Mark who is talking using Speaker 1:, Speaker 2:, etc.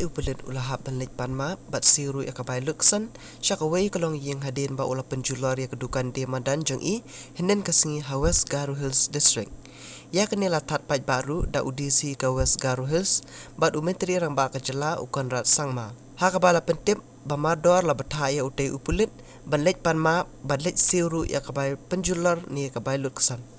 Speaker 1: upulit ulah ban leit panmap bat siru ya kabai luksan syakawai kalong yang hadin ba ulah pynjulor ya kedukan di madan jong i hinden kasingi ha West Garo Hills district. Ya kenila tat paj baru da udisi ka West Garo Hills bat umentri rang ba kajela ukan rat sangma. Ha kabala pentip ba mador la bathaya utei upulit ban leit panmap bat leit siru ya kabai pynjulor ni kabai luksan.